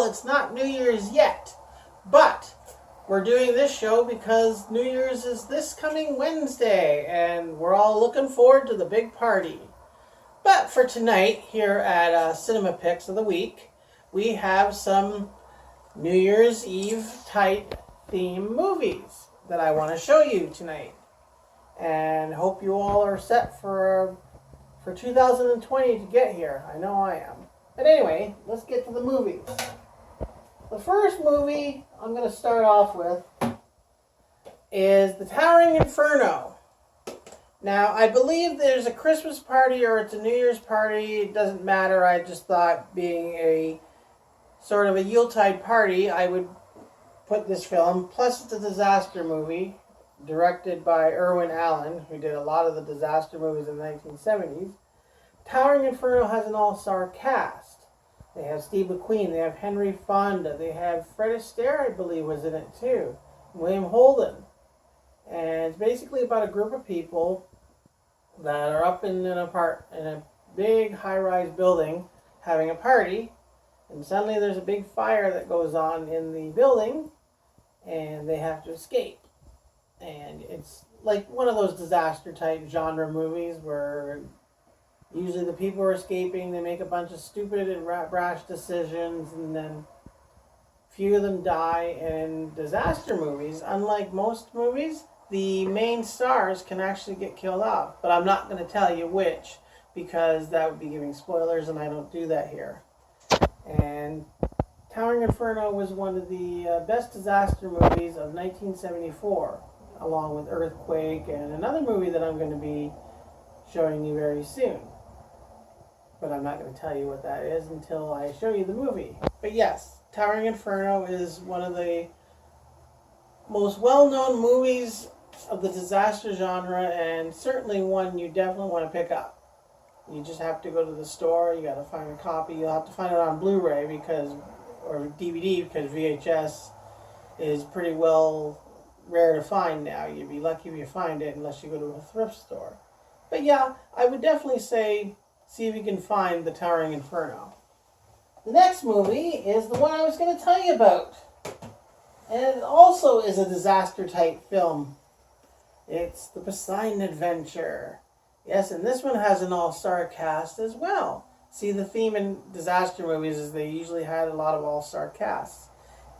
it's not New Year's yet, but we're doing this show because New Year's is this coming Wednesday, and we're all looking forward to the big party. But for tonight, here at Cinema Picks of the Week, we have some New Year's Eve type theme movies that I want to show you tonight. And hope you all are set for 2020 to get here. I know I am. But anyway, let's get to the movies. The first movie I'm going to start off with is The Towering Inferno. Now, I believe there's a Christmas party or it's a New Year's party. It doesn't matter. I just thought being a sort of a Yuletide party, I would put this film. Plus, it's a disaster movie directed by Irwin Allen, who did a lot of the disaster movies in the 1970s. Towering Inferno has an all-star cast. They have Steve McQueen, they have Henry Fonda, they have Fred Astaire, I believe, was in it too, William Holden. And it's basically about a group of people that are up in a big high-rise building having a party, and suddenly there's a big fire that goes on in the building, and they have to escape. And it's like one of those disaster-type genre movies where usually the people are escaping, they make a bunch of stupid and rash decisions, and then few of them die. And disaster movies, unlike most movies, the main stars can actually get killed off. But I'm not going to tell you which, because that would be giving spoilers, and I don't do that here. And Towering Inferno was one of the best disaster movies of 1974, along with Earthquake and another movie that I'm going to be showing you very soon. But I'm not going to tell you what that is until I show you the movie. But yes, Towering Inferno is one of the most well-known movies of the disaster genre, and certainly one you definitely want to pick up. You just have to go to the store, you got to find a copy. You'll have to find it on Blu-ray or DVD, because VHS is pretty well rare to find now. You'd be lucky if you find it unless you go to a thrift store. But yeah, I would definitely say see if you can find The Towering Inferno. The next movie is the one I was going to tell you about. And it also is a disaster-type film. It's The Poseidon Adventure. Yes, and this one has an all-star cast as well. See, the theme in disaster movies is they usually had a lot of all-star casts.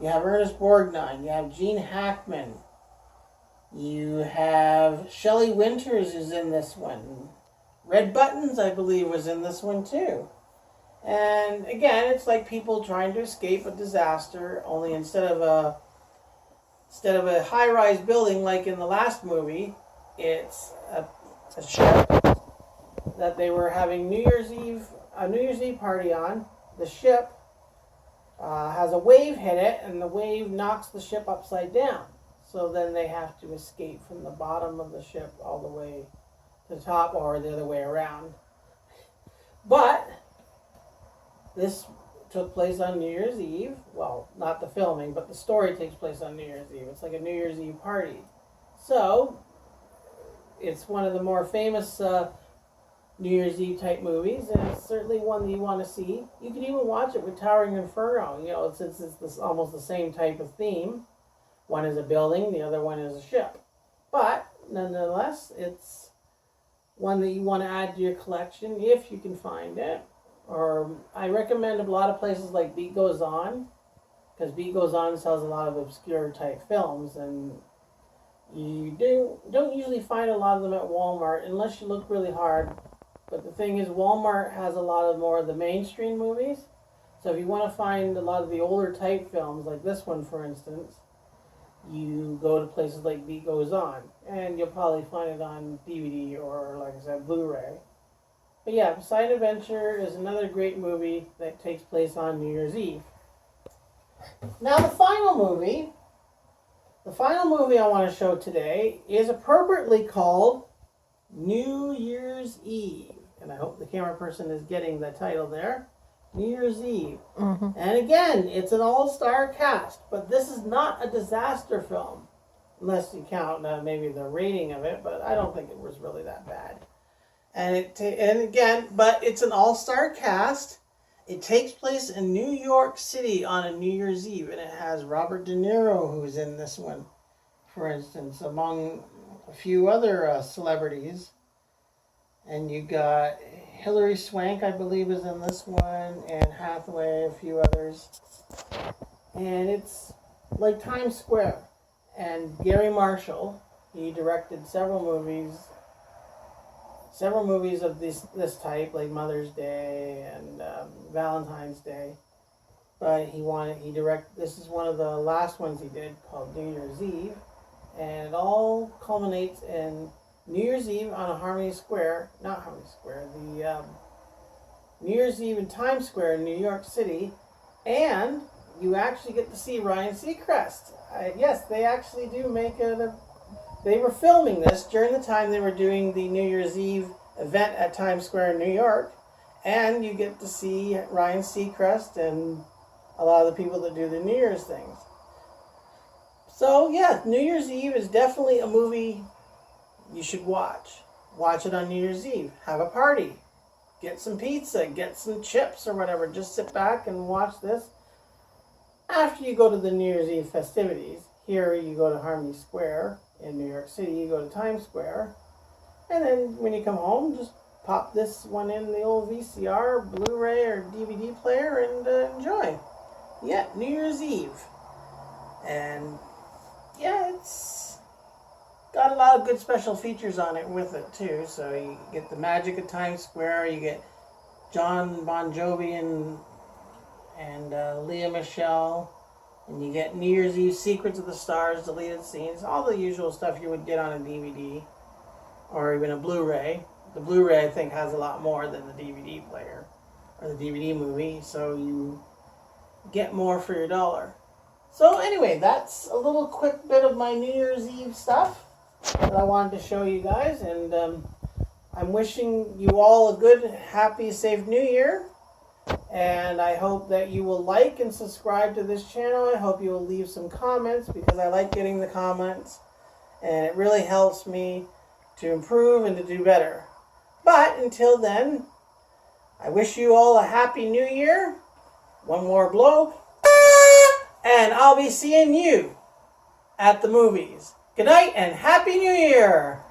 You have Ernest Borgnine, you have Gene Hackman, you have Shelley Winters who's in this one. Red Buttons, I believe, was in this one too. And again, it's like people trying to escape a disaster, only instead of a high-rise building like in the last movie, it's a ship that they were having a New Year's Eve party on. The ship has a wave hit it, and the wave knocks the ship upside down. So then they have to escape from the bottom of the ship all the way to the top, or the other way around. But this took place on New Year's Eve. Well, not the filming, but the story takes place on New Year's Eve. It's like a New Year's Eve party. So it's one of the more famous New Year's Eve type movies, and it's certainly one that you want to see. You can even watch it with Towering Inferno, since it's almost the same type of theme. One is a building, the other one is a ship. But nonetheless, it's one that you want to add to your collection if you can find it. Or I recommend a lot of places like Beat Goes On, because Beat Goes On sells a lot of obscure type films, and you don't usually find a lot of them at Walmart unless you look really hard. But the thing is, Walmart has a lot of more of the mainstream movies. So if you want to find a lot of the older type films, like this one for instance, you go to places like Beat Goes On, and you'll probably find it on DVD or, like I said, Blu-ray. But yeah, Poseidon Adventure is another great movie that takes place on New Year's Eve. Now the final movie I want to show today is appropriately called New Year's Eve. And I hope the camera person is getting the title there. New Year's Eve. Mm-hmm. And again, it's an all-star cast, but this is not a disaster film, unless you count maybe the rating of it, but I don't think it was really that bad. And again, but it's an all-star cast, It takes place in New York City on a New Year's Eve, and it has Robert De Niro, who's in this one, for instance, among a few other celebrities. And you got Hilary Swank, I believe, is in this one, and Hathaway, a few others. And it's like Times Square. And Gary Marshall, he directed several movies of this type, like Mother's Day and Valentine's Day. But this is one of the last ones he did, called New Year's Eve. And it all culminates in New Year's Eve on the New Year's Eve in Times Square in New York City, and you actually get to see Ryan Seacrest. Yes, they actually do make it. They were filming this during the time they were doing the New Year's Eve event at Times Square in New York, and you get to see Ryan Seacrest and a lot of the people that do the New Year's things. So yeah, New Year's Eve is definitely a movie you should watch. Watch it on New Year's Eve. Have a party. Get some pizza. Get some chips or whatever. Just sit back and watch this. After you go to the New Year's Eve festivities, here you go to Harmony Square in New York City. You go to Times Square. And then when you come home, just pop this one in the old VCR, Blu-ray, or DVD player and enjoy. Yeah, New Year's Eve. And yeah, it's got a lot of good special features on it with it too. So you get the magic of Times Square, you get John Bon Jovi and Lea Michele, and you get New Year's Eve Secrets of the Stars, deleted scenes, all the usual stuff you would get on a DVD or even a Blu-ray. The Blu-ray, I think, has a lot more than the DVD player or the DVD movie, so you get more for your dollar. So anyway, that's a little quick bit of my New Year's Eve stuff that I wanted to show you guys, and I'm wishing you all a good, happy, safe New Year, and I hope that you will like and subscribe to this channel. I hope you will leave some comments, because I like getting the comments, and it really helps me to improve and to do better. But until then, I wish you all a happy New Year. One more blow. And I'll be seeing you at the movies. Good night and Happy New Year!